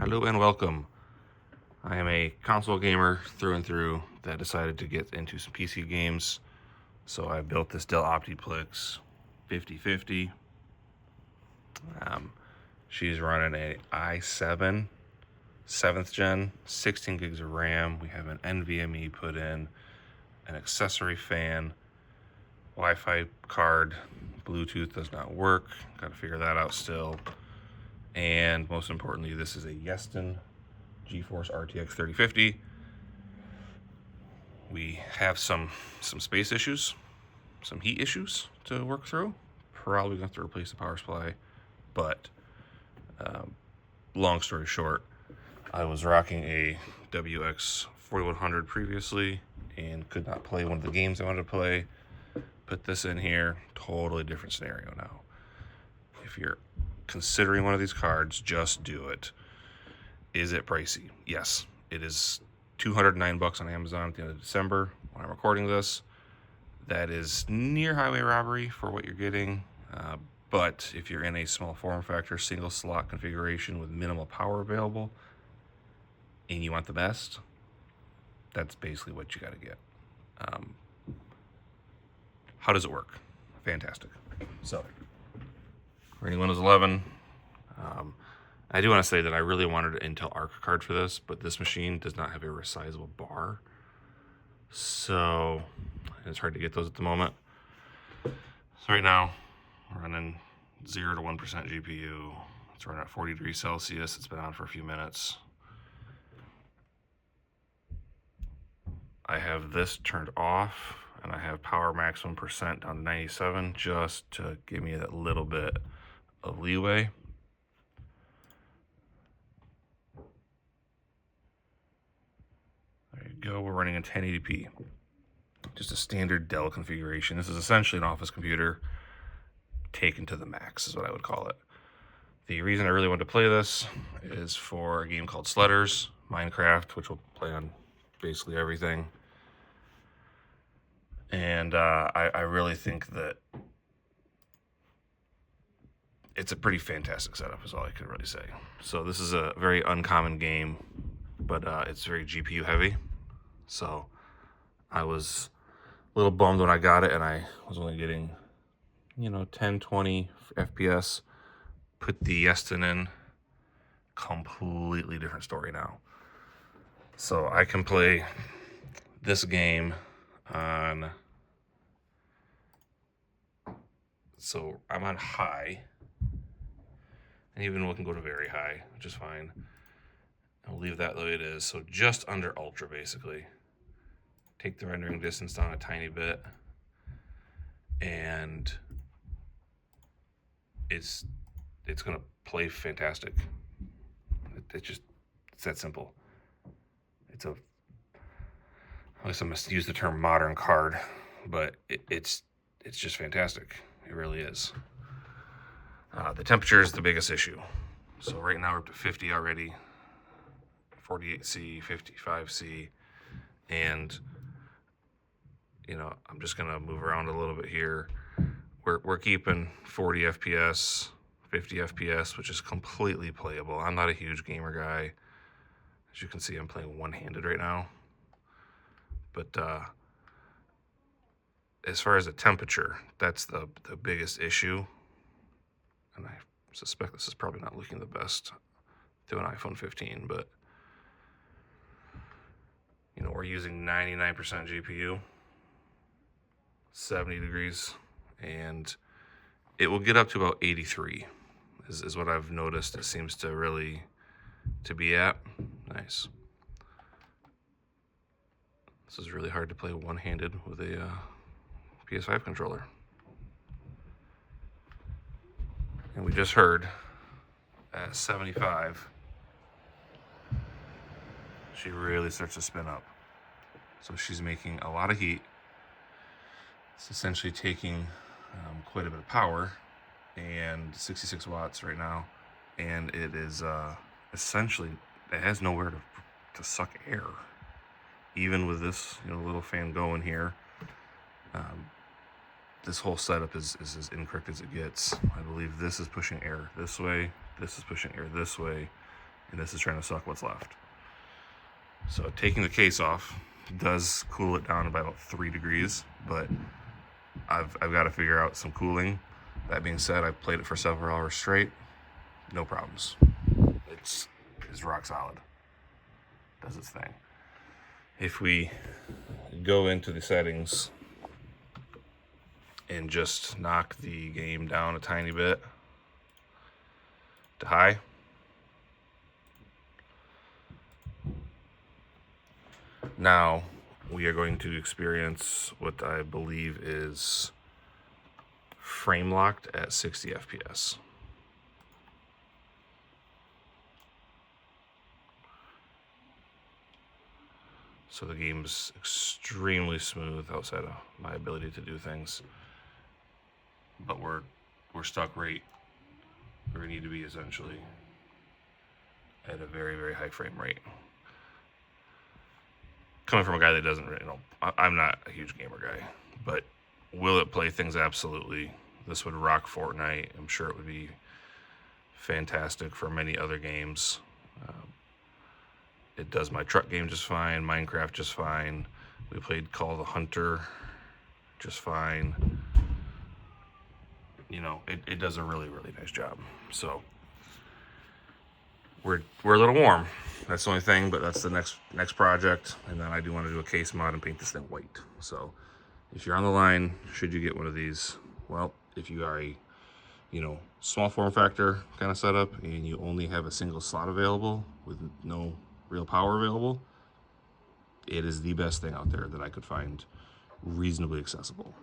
Hello and welcome. I am a console gamer through and through that decided to get into some PC games. So I built this Dell Optiplex 5050. She's running a i7 7th gen, 16 gigs of RAM. We have an nvme put in, an accessory fan, Wi-Fi card, Bluetooth does not work. Got to figure that out still. And most importantly, this is a Yeston GeForce RTX 3050. We have some space issues, some heat issues to work through. Probably going to have to replace the power supply, but long story short, I was rocking a WX 4100 previously and could not play one of the games I wanted to play. Put this in here, totally different scenario now. If you're considering one of these cards, just do it. Is it pricey? Yes, it is. $209 on Amazon at the end of December when I'm recording this. That is near highway robbery for what you're getting. But if you're in a small form factor, single slot configuration with minimal power available, and you want the best, that's basically what you got to get. How does it work? Fantastic. So, running Windows 11. I do want to say that I really wanted an Intel Arc card for this, but this machine does not have a resizable bar. So, it's hard to get those at the moment. So right now, we're running 0 to 1% GPU. It's running at 40 degrees Celsius. It's been on for a few minutes. I have this turned off, and I have power maximum percent down to 97 just to give me that little bit of leeway. There you go. We're running in 1080p. Just a standard Dell configuration. This is essentially an office computer taken to the max is what I would call it. The reason I really wanted to play this is for a game called Sledders, Minecraft, which will play on basically everything. And I really think that it's a pretty fantastic setup is all I can really say. So this is a very uncommon game, but it's very GPU heavy. So I was a little bummed when I got it and I was only getting, 10, 20 FPS. Put the Yeston in, completely different story now. So I can play this game on, so I'm on high, and even we can go to very high, which is fine. I'll leave that the way it is. So just under ultra, basically. Take the rendering distance down a tiny bit, and it's gonna play fantastic. It's that simple. I guess I'm gonna use the term modern card, but it's just fantastic. It really is. The temperature is the biggest issue. So right now we're up to 50 already, 48C, 55C, and I'm just gonna move around a little bit here. We're keeping 40 FPS, 50 FPS, which is completely playable. I'm not a huge gamer guy. As you can see, I'm playing one-handed right now. But as far as the temperature, that's the biggest issue. And I suspect this is probably not looking the best through an iPhone 15, but we're using 99% GPU, 70 degrees, and it will get up to about 83 is what I've noticed. It seems to really to be at. Nice. This is really hard to play one-handed with a PS5 controller. And we just heard at 75, she really starts to spin up. So she's making a lot of heat. It's essentially taking quite a bit of power, and 66 watts right now, and it is essentially, it has nowhere to suck air. Even with this little fan going here, this whole setup is as incorrect as it gets. I believe this is pushing air this way, this is pushing air this way, and this is trying to suck what's left. So taking the case off does cool it down by about 3 degrees, but I've got to figure out some cooling. That being said, I've played it for several hours straight, no problems. It's rock solid. Does its thing. If we go into the settings and just knock the game down a tiny bit to high, now we are going to experience what I believe is frame locked at 60 FPS. So the game's extremely smooth outside of my ability to do things. But we're stuck right where we need to be, essentially, at a very, very high frame rate. Coming from a guy that doesn't really, I'm not a huge gamer guy, but will it play things? Absolutely. This would rock Fortnite. I'm sure it would be fantastic for many other games. It does my truck game just fine, Minecraft just fine. We played Call of the Hunter just fine. It does a really, really nice job. So we're a little warm. That's the only thing, but that's the next project. And then I do want to do a case mod and paint this thing white. So if you're on the line, should you get one of these? Well, if you are a small form factor kind of setup and you only have a single slot available with no real power available, it is the best thing out there that I could find reasonably accessible.